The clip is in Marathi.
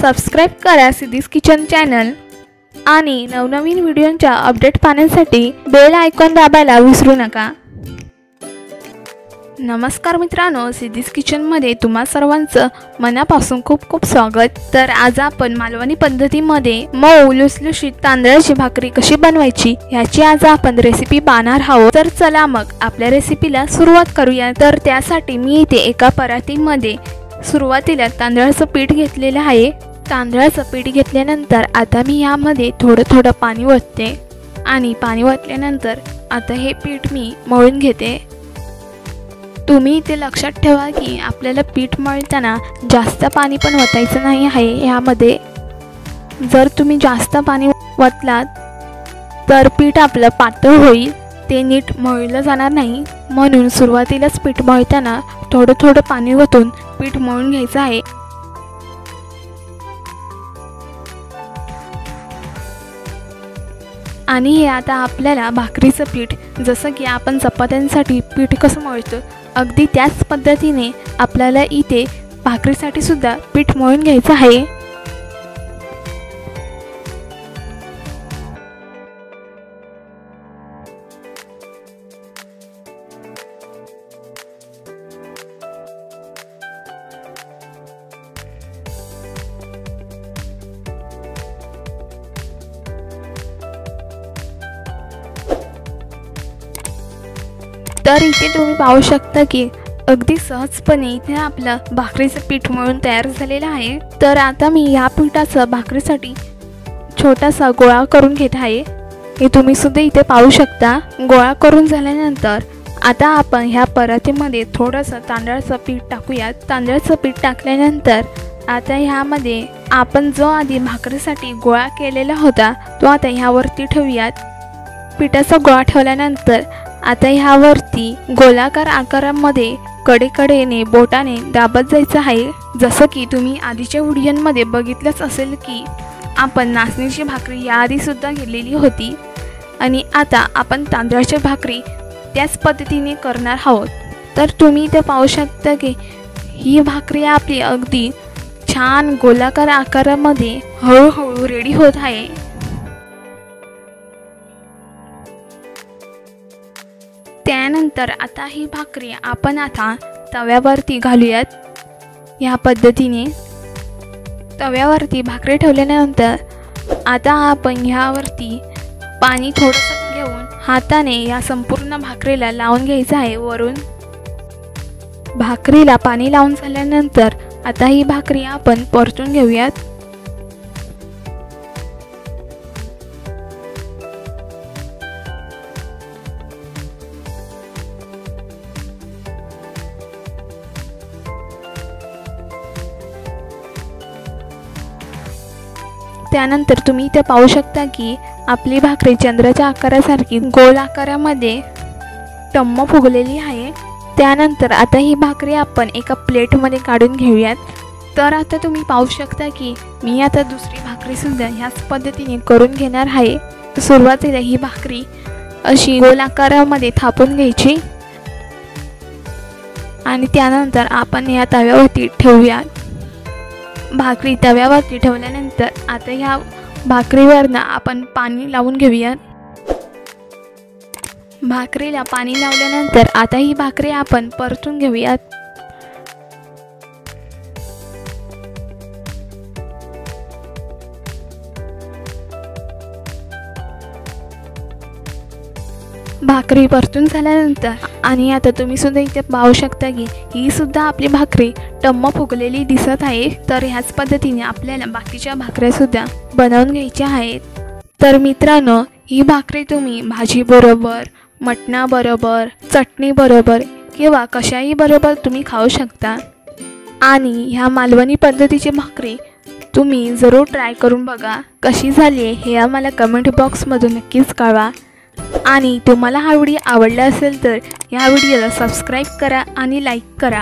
सबस्क्राइब करा सिद्धीज किचन चॅनल आणि नवनवीन व्हिडिओंच्या अपडेट पाहण्यासाठी बेल आयकॉन दाबायला विसरू नका। नमस्कार मित्रांनो, सिद्धीज किचनमध्ये तुम्हा सर्वांचं मनापासून खूप खूप स्वागत। तर आज आपण मालवणी पद्धतीमध्ये मऊ लुसलुशीत तांदळाची भाकरी कशी बनवायची याची आज आपण रेसिपी पाहणार आहोत। तर चला मग आपल्या रेसिपीला सुरुवात करूया। तर त्यासाठी मी इथे एका परातीमध्ये सुरुवातीला तांदळाचं पीठ घेतलेलं आहे। तांदळाचं पीठ घेतल्यानंतर आता मी यामध्ये थोडं पाणी ओतते आणि पाणी ओतल्यानंतर आता हे पीठ मी मळून घेते। तुम्ही इथे लक्षात ठेवा की आपल्याला पीठ मळताना जास्त पाणी पण ओतायचं नाही आहे यामध्ये। जर तुम्ही जास्त पाणी ओतलात तर पीठ आपलं पातळ होईल, ते नीट मळलं जाणार नाही। म्हणून सुरुवातीलाच पीठ मळताना थोडं पाणी ओतून पीठ मळून घ्यायचं आहे। आणि हे आता आपल्याला भाकरीचं पीठ, जसं की आपण चपात्यांसाठी पीठ कसं मळतो अगदी त्याच पद्धतीने आपल्याला इथे भाकरीसाठी सुद्धा पीठ मळून घ्यायचं आहे। तर इथे तुम्ही पाहू शकता की अगदी सहजपणे इथे आपलं भाकरीचं पीठ मळून तयार झालेलं आहे। तर आता मी या पिठाचा भाकरीसाठी छोटासा गोळा करून घेत आहे। हे तुम्ही सुद्धा इथे पाहू शकता। गोळा करून झाल्यानंतर आता आपण ह्या परातीमध्ये थोडंसं तांदळाचं पीठ टाकूयात। तांदळाचं पीठ टाकल्यानंतर आता ह्यामध्ये आपण जो आधी भाकरीसाठी गोळा केलेला होता तो आता ह्यावरती ठेवूयात। पिठाचा गोळा ठेवल्यानंतर आता ह्यावरती गोलाकार आकारामध्ये कडेकडेने बोटाने दाबत जायचं आहे। जसं की तुम्ही आधीच्या व्हिडिओमध्ये बघितलंच असेल की आपण नाचणीची भाकरी याआधी सुद्धा केलेली होती आणि आता आपण तांदळाची भाकरी त्याच पद्धतीने करणार आहोत। तर तुम्ही इथे पाहू शकता की ही भाकरी आपली अगदी छान गोलाकार आकारामध्ये हळूहळू रेडी होत आहे। त्यानंतर आता ही भाकरी आपण आता तव्यावरती घालूयात। या पद्धतीने तव्यावरती भाकरी ठेवल्यानंतर आता आपण ह्यावरती पाणी थोडंसं घेऊन हाताने या संपूर्ण भाकरीला लावून घ्यायचं आहे। वरून भाकरीला पाणी लावून झाल्यानंतर आता ही भाकरी आपण परतून घेऊयात। त्यानंतर तुम्ही इथे पाहू शकता की आपली भाकरी चंद्राच्या आकारासारखी गोल आकारामध्ये टम्म फुगलेली आहे। त्यानंतर आता ही भाकरी आपण एका प्लेटमध्ये काढून घेऊयात। तर आता तुम्ही पाहू शकता की मी आता दुसरी भाकरी सुद्धा ह्याच पद्धतीने करून घेणार आहे। सुरुवातीला ही भाकरी अशी गोल आकारामध्ये थापून घ्यायची आणि त्यानंतर आपण या तव्यावरती ठेवूयात। भाकरी तव्यावरती ठेवल्यानंतर आता ह्या भाकरीवरनं आपण पाणी लावून घेऊयात। भाकरीला पाणी लावल्यानंतर आता ही भाकरी आपण परतून घेऊयात। भाकरी परतून झाल्यानंतर आणि आता तुम्ही सुद्धा इथे पाहू शकता की ही सुद्धा आपली भाकरी टम्म फुगलेली दिसत आहे। तर ह्याच पद्धतीने आपल्याला बाकीच्या भाकऱ्या सुद्धा बनवून घ्यायच्या आहेत। तर मित्रांनो, ही भाकरी तुम्ही भाजी बरोबर, मटणा बरोबर, चटणी बरोबर किंवा कशाही बरोबर तुम्ही खाऊ शकता। आणि ह्या मालवणी पद्धतीची भाकरी तुम्ही जरूर ट्राय करून बघा। कशी झाली हे आम्हाला कमेंट बॉक्समधून नक्कीच कळवा। आणि तुम्हाला हा व्हिडिओ आवडला असेल तर या व्हिडिओला सबस्क्राइब करा आणि लाईक करा।